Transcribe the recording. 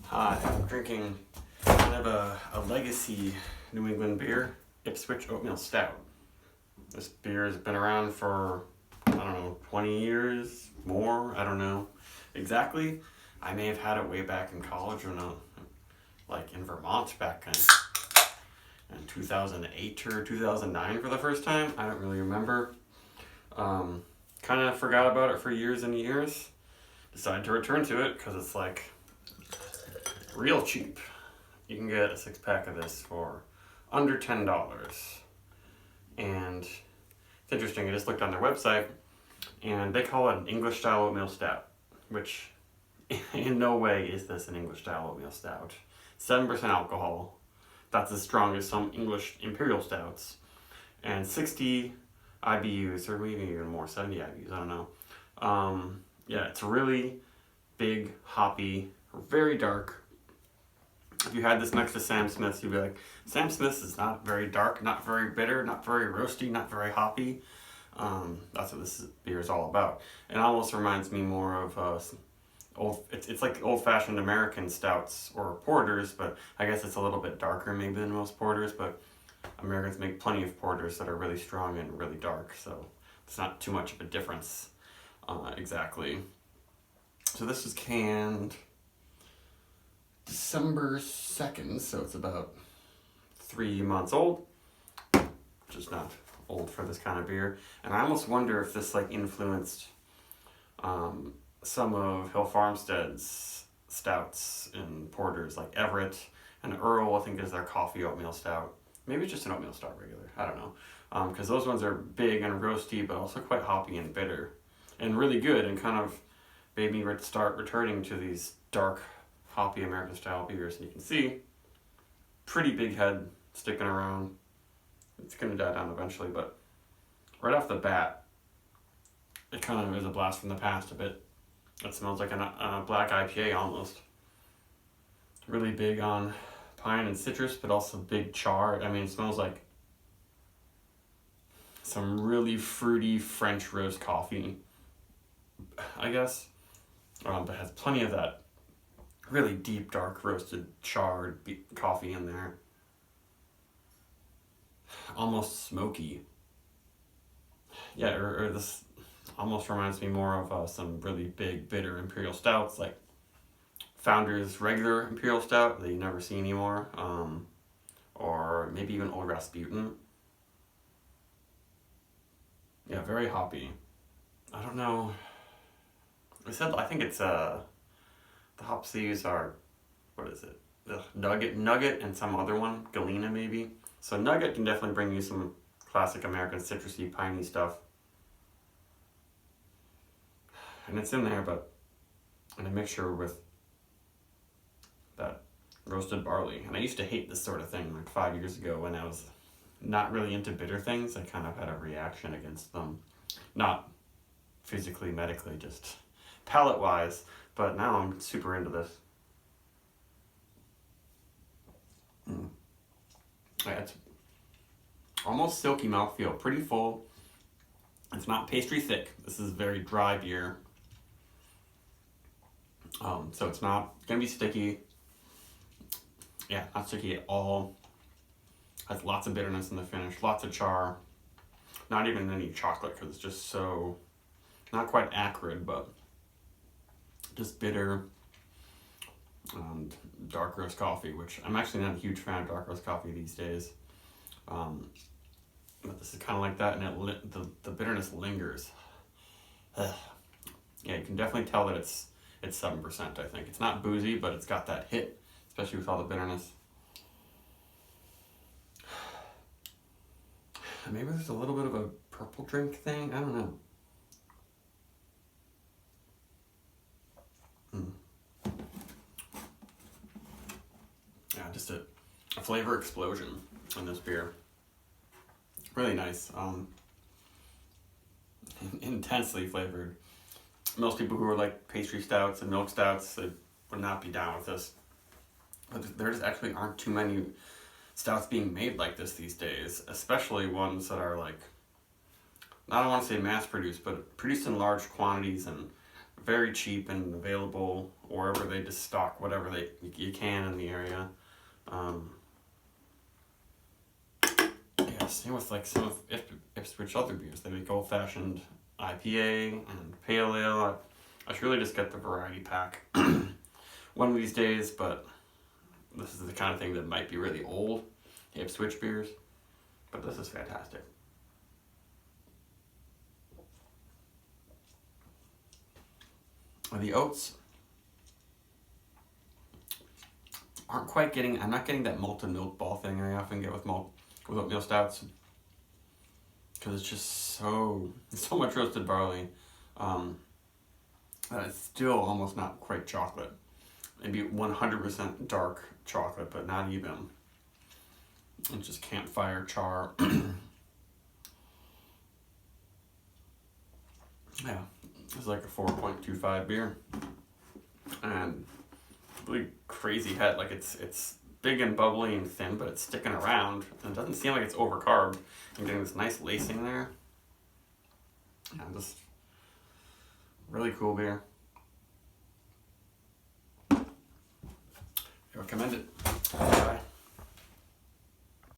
Hi, I'm drinking kind of a legacy New England beer, Ipswich Oatmeal Stout. This beer has been around for, I don't know, 20 years, more, I don't know exactly. I may have had it way back in college when like in Vermont back in 2008 or 2009 for the first time. I don't really remember. Kind of forgot about it for years and years. Decided to return to it because it's like real cheap. You can get a 6-pack of this for under $10. And it's interesting, I just looked on their website and they call it an English style oatmeal stout, which in no way is this an English style oatmeal stout. 7% alcohol. That's as strong as some English imperial stouts. And 60 IBUs, or maybe even more, 70 IBUs, I don't know. Yeah, it's really big, hoppy, very dark. If you had this next to Sam Smith's, you'd be like, Sam Smith's is not very dark, not very bitter, not very roasty, not very hoppy. That's what this beer is all about. It almost reminds me more of it's like old-fashioned American stouts or porters, but I guess it's a little bit darker maybe than most porters, but Americans make plenty of porters that are really strong and really dark, so it's not too much of a difference exactly. So this is canned December 2nd, so it's about 3 months old, which is not old for this kind of beer. And I almost wonder if this like influenced some of Hill Farmstead's stouts and porters, like Everett and Earl, I think is their coffee oatmeal stout. Maybe it's just an oatmeal stout regular, I don't know. Because those ones are big and roasty, but also quite hoppy and bitter. And really good, and kind of made me start returning to these dark, hoppy American style beers. And you can see, pretty big head sticking around. It's going to die down eventually, but right off the bat, it kind of is a blast from the past a bit. It smells like a black IPA almost. Really big on pine and citrus, but also big char. I mean, it smells like some really fruity French roast coffee, I guess. But has plenty of that really deep, dark, roasted, charred coffee in there. Almost smoky. Yeah, or this almost reminds me more of some really big, bitter imperial stouts, like Founder's regular imperial stout that you never see anymore, or maybe even Old Rasputin. Yeah, very hoppy. I don't know. I think it's the hops they use are, what is it? Nugget, and some other one, Galena maybe. So Nugget can definitely bring you some classic American citrusy, piney stuff. And it's in there, but in a mixture with that roasted barley. And I used to hate this sort of thing like 5 years ago when I was not really into bitter things. I kind of had a reaction against them. Not physically, medically, just palate-wise. But now I'm super into this. Yeah, it's almost silky mouthfeel, pretty full. It's not pastry thick. This is very dry beer. So it's not gonna be sticky. Yeah, not sticky at all. Has lots of bitterness in the finish, lots of char. Not even any chocolate because it's just so, not quite acrid, but just bitter. Dark roast coffee, which I'm actually not a huge fan of dark roast coffee these days. But this is kind of like that, and the bitterness lingers. Yeah, you can definitely tell that it's 7%, I think. It's not boozy, but it's got that hit, especially with all the bitterness. Maybe there's a little bit of a purple drink thing, I don't know. Yeah, just a flavor explosion in this beer. Really nice. Intensely flavored. Most people who are like pastry stouts and milk stouts, they would not be down with this. But there just actually aren't too many stouts being made like this these days, especially ones that are like, I don't want to say mass produced, but produced in large quantities and very cheap and available, wherever they just stock whatever you can in the area. Yeah, same with like some of Ipswich other beers. They make old-fashioned IPA and pale ale. I should really just get the variety pack one of these days, but this is the kind of thing that might be really old, Ipswich beers, but this is fantastic. The oats aren't quite getting, I'm not getting that malted milk ball thing I often get with oatmeal stouts, because it's just so much roasted barley, and it's still almost not quite chocolate. Maybe 100% dark chocolate, but not even. It's just campfire char. Yeah, it's like a 4.25 beer, and really crazy head. Like it's big and bubbly and thin, but it's sticking around, and it doesn't seem like it's overcarb. I'm getting this nice lacing there. Yeah, just really cool beer. I recommend it.